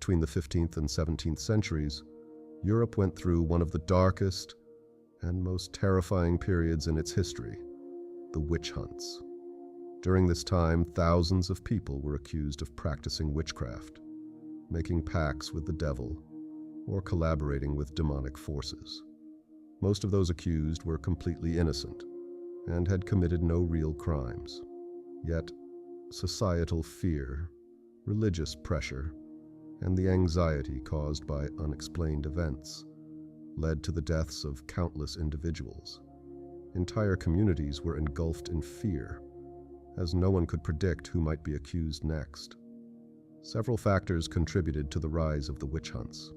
between the 15th and 17th centuries, Europe went through one of the darkest and most terrifying periods in its history, the witch hunts. During this time, thousands of people were accused of practicing witchcraft, making pacts with the devil, or collaborating with demonic forces. Most of those accused were completely innocent and had committed no real crimes. Yet, societal fear, religious pressure, and the anxiety caused by unexplained events led to the deaths of countless individuals. Entire communities were engulfed in fear, as no one could predict who might be accused next. Several factors contributed to the rise of the witch hunts.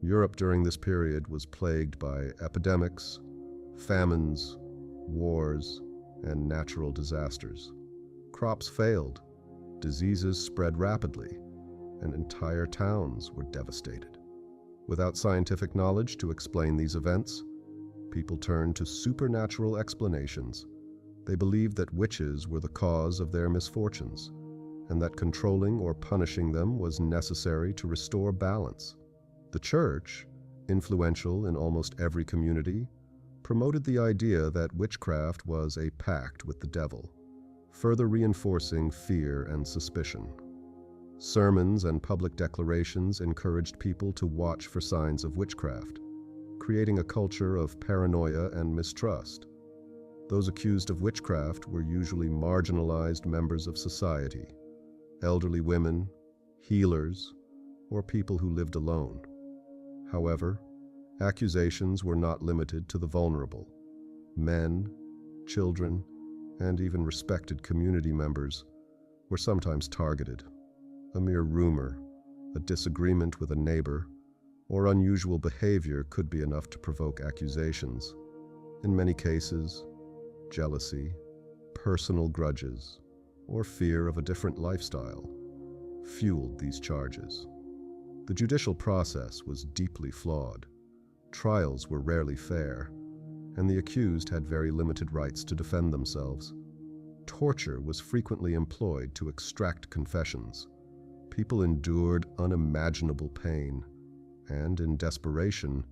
Europe during this period was plagued by epidemics, famines, wars, and natural disasters. Crops failed, diseases spread rapidly, and entire towns were devastated. Without scientific knowledge to explain these events, people turned to supernatural explanations. They believed that witches were the cause of their misfortunes, and that controlling or punishing them was necessary to restore balance. The church, influential in almost every community, promoted the idea that witchcraft was a pact with the devil, further reinforcing fear and suspicion. Sermons and public declarations encouraged people to watch for signs of witchcraft, creating a culture of paranoia and mistrust. Those accused of witchcraft were usually marginalized members of society, elderly women, healers, or people who lived alone. However, accusations were not limited to the vulnerable. Men, children, and even respected community members were sometimes targeted. A mere rumor, a disagreement with a neighbor, or unusual behavior could be enough to provoke accusations. In many cases, jealousy, personal grudges, or fear of a different lifestyle fueled these charges. The judicial process was deeply flawed. Trials were rarely fair, and the accused had very limited rights to defend themselves. Torture was frequently employed to extract confessions. People endured unimaginable pain, and in desperation,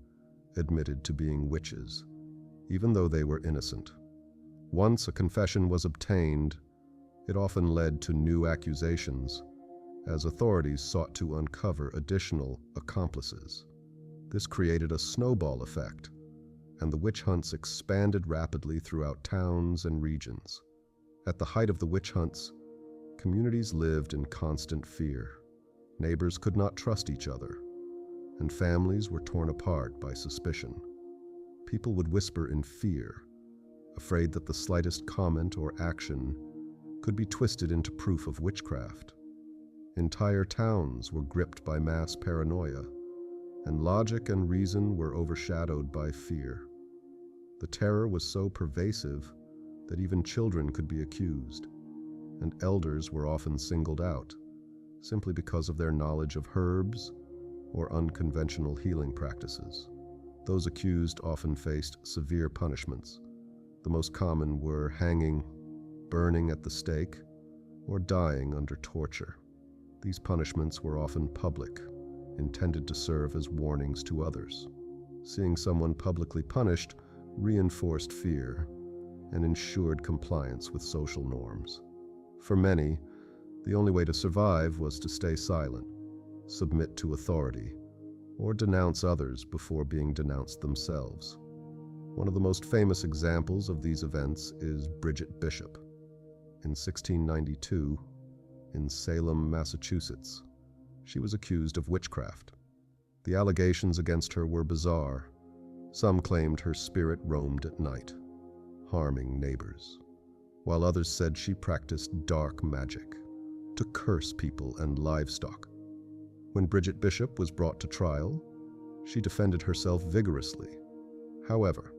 admitted to being witches, even though they were innocent. Once a confession was obtained, it often led to new accusations, as authorities sought to uncover additional accomplices. This created a snowball effect, and the witch hunts expanded rapidly throughout towns and regions. At the height of the witch hunts, communities lived in constant fear. Neighbors could not trust each other, and families were torn apart by suspicion. People would whisper in fear, afraid that the slightest comment or action could be twisted into proof of witchcraft. Entire towns were gripped by mass paranoia, and logic and reason were overshadowed by fear. The terror was so pervasive that even children could be accused, and elders were often singled out, simply because of their knowledge of herbs or unconventional healing practices. Those accused often faced severe punishments. The most common were hanging, burning at the stake, or dying under torture. These punishments were often public, intended to serve as warnings to others. Seeing someone publicly punished reinforced fear and ensured compliance with social norms. For many, the only way to survive was to stay silent, submit to authority, or denounce others before being denounced themselves. One of the most famous examples of these events is Bridget Bishop. In 1692, in Salem, Massachusetts, she was accused of witchcraft. The allegations against her were bizarre. Some claimed her spirit roamed at night, harming neighbors, while others said she practiced dark magic to curse people and livestock. When Bridget Bishop was brought to trial, she defended herself vigorously. However,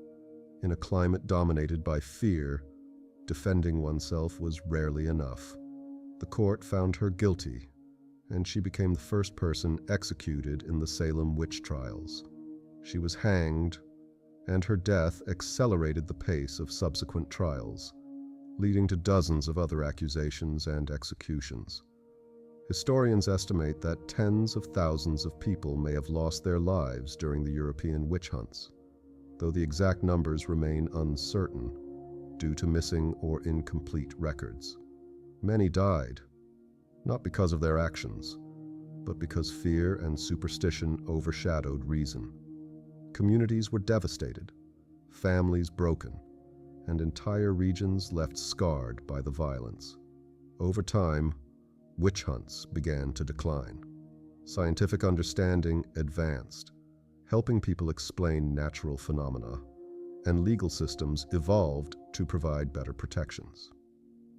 in a climate dominated by fear, defending oneself was rarely enough. The court found her guilty, and she became the first person executed in the Salem witch trials. She was hanged, and her death accelerated the pace of subsequent trials, leading to dozens of other accusations and executions. Historians estimate that tens of thousands of people may have lost their lives during the European witch hunts, though the exact numbers remain uncertain due to missing or incomplete records. Many died, not because of their actions, but because fear and superstition overshadowed reason. Communities were devastated, families broken, and entire regions left scarred by the violence. Over time, witch hunts began to decline. Scientific understanding advanced, helping people explain natural phenomena, and legal systems evolved to provide better protections.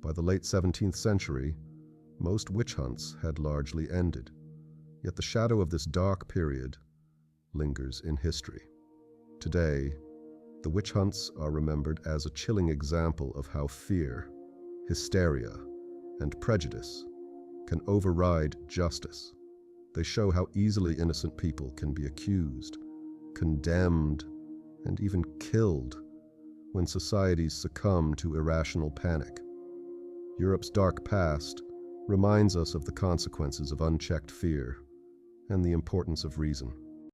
By the late 17th century, most witch hunts had largely ended, yet the shadow of this dark period lingers in history. Today, the witch hunts are remembered as a chilling example of how fear, hysteria, and prejudice can override justice. They show how easily innocent people can be accused, condemned, and even killed when societies succumb to irrational panic. Europe's dark past reminds us of the consequences of unchecked fear and the importance of reason.